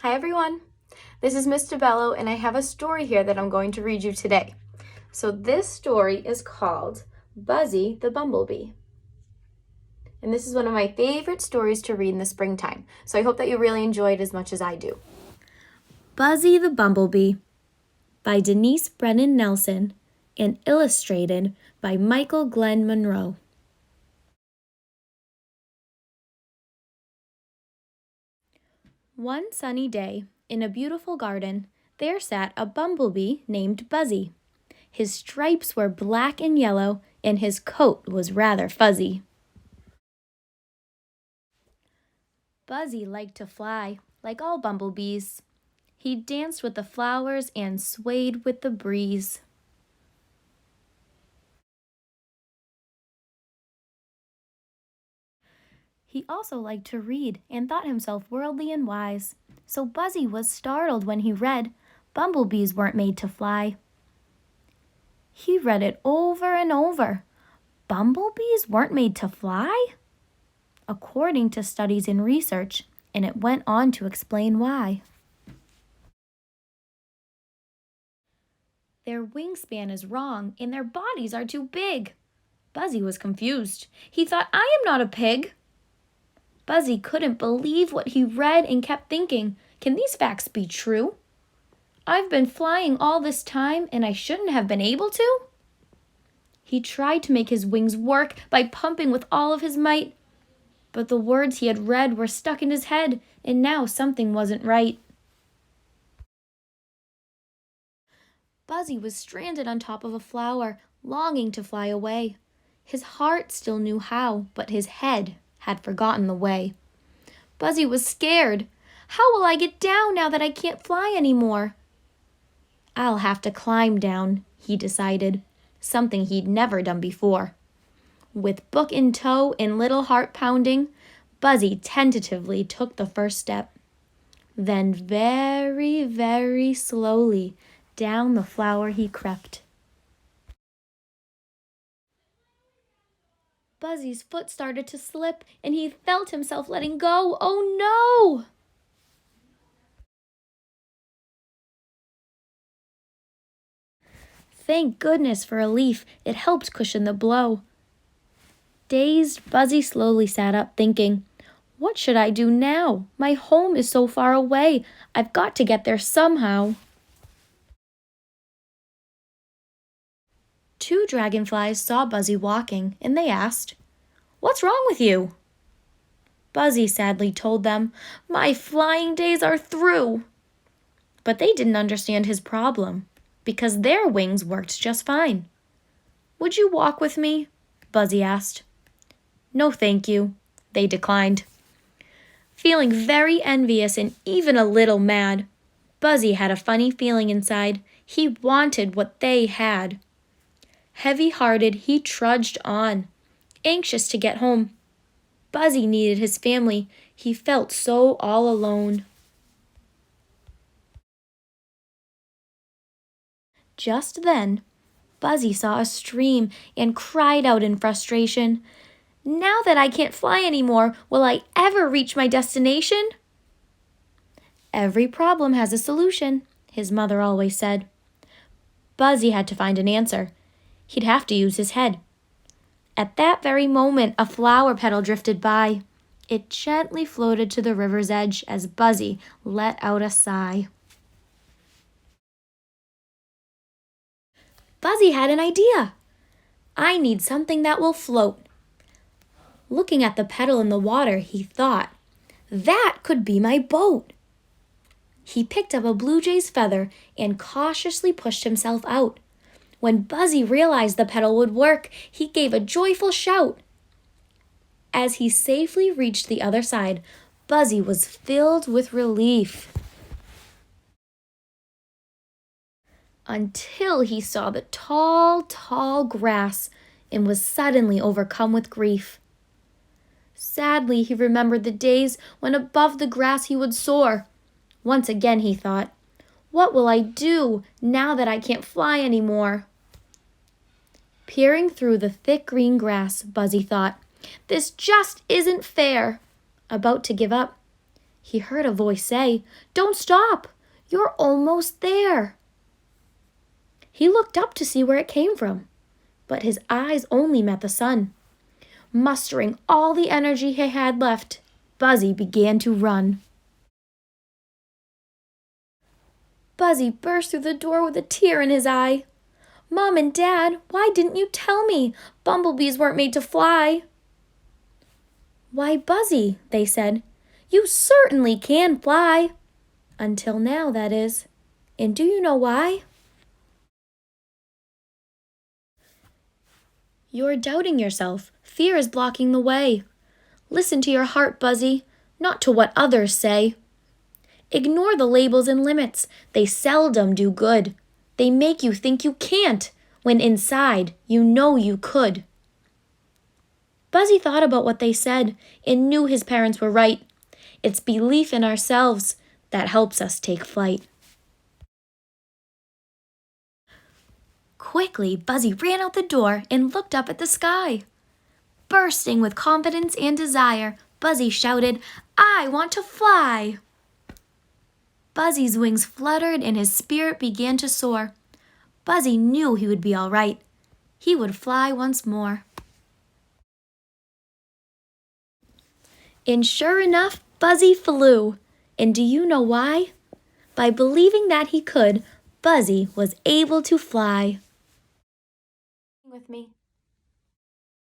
Hi everyone, this is Miss DeBello and I have a story here that I'm going to read you today. So this story is called Buzzy the Bumblebee. And this is one of my favorite stories to read in the springtime. So I hope that you really enjoy it as much as I do. Buzzy the Bumblebee by Denise Brennan Nelson and illustrated by Michael Glenn Monroe. One sunny day, in a beautiful garden, there sat a bumblebee named Buzzy. His stripes were black and yellow, and his coat was rather fuzzy. Buzzy liked to fly, like all bumblebees. He danced with the flowers and swayed with the breeze. He also liked to read and thought himself worldly and wise. So Buzzy was startled when he read, "Bumblebees weren't made to fly." He read it over and over. Bumblebees weren't made to fly? According to studies and research, and it went on to explain why. Their wingspan is wrong and their bodies are too big. Buzzy was confused. He thought, I am not a pig. Buzzy couldn't believe what he read and kept thinking, can these facts be true? I've been flying all this time and I shouldn't have been able to? He tried to make his wings work by pumping with all of his might, but the words he had read were stuck in his head, and now something wasn't right. Buzzy was stranded on top of a flower, longing to fly away. His heart still knew how, but his head had forgotten the way. Buzzy was scared. How will I get down now that I can't fly anymore? I'll have to climb down, he decided, something he'd never done before. With book in tow and little heart pounding, Buzzy tentatively took the first step. Then very, very slowly, down the flower he crept. Buzzy's foot started to slip, and he felt himself letting go. Oh no! Thank goodness for a leaf. It helped cushion the blow. Dazed, Buzzy slowly sat up, thinking, what should I do now? My home is so far away. I've got to get there somehow. Two dragonflies saw Buzzy walking, and they asked, what's wrong with you? Buzzy sadly told them, my flying days are through. But they didn't understand his problem, because their wings worked just fine. Would you walk with me? Buzzy asked. No, thank you, they declined. Feeling very envious and even a little mad, Buzzy had a funny feeling inside. He wanted what they had. Heavy-hearted, he trudged on, anxious to get home. Buzzy needed his family. He felt so all alone. Just then, Buzzy saw a stream and cried out in frustration, now that I can't fly anymore, will I ever reach my destination? Every problem has a solution, his mother always said. Buzzy had to find an answer. He'd have to use his head. At that very moment, a flower petal drifted by. It gently floated to the river's edge as Buzzy let out a sigh. Buzzy had an idea. I need something that will float. Looking at the petal in the water, he thought, that could be my boat. He picked up a blue jay's feather and cautiously pushed himself out. When Buzzy realized the petal would work, he gave a joyful shout. As he safely reached the other side, Buzzy was filled with relief. Until he saw the tall, tall grass and was suddenly overcome with grief. Sadly, he remembered the days when above the grass he would soar. Once again, he thought, what will I do now that I can't fly anymore? Peering through the thick green grass, Buzzy thought, this just isn't fair. About to give up, He heard a voice say, "Don't stop! You're almost there!" He looked up to see where it came from, but his eyes only met the sun. Mustering all the energy he had left, Buzzy began to run. Buzzy burst through the door with a tear in his eye. "Mom and Dad, why didn't you tell me? Bumblebees weren't made to fly." "Why, Buzzy," they said, "you certainly can fly. Until now, that is. And do you know why?" "You're doubting yourself. Fear is blocking the way. Listen to your heart, Buzzy, not to what others say. Ignore the labels and limits. They seldom do good. They make you think you can't, when inside you know you could." Buzzy thought about what they said and knew his parents were right. It's belief in ourselves that helps us take flight. Quickly, Buzzy ran out the door and looked up at the sky. Bursting with confidence and desire, Buzzy shouted, "I want to fly!" Buzzy's wings fluttered and his spirit began to soar. Buzzy knew he would be all right. He would fly once more. And sure enough, Buzzy flew. And do you know why? By believing that he could, Buzzy was able to fly. With me.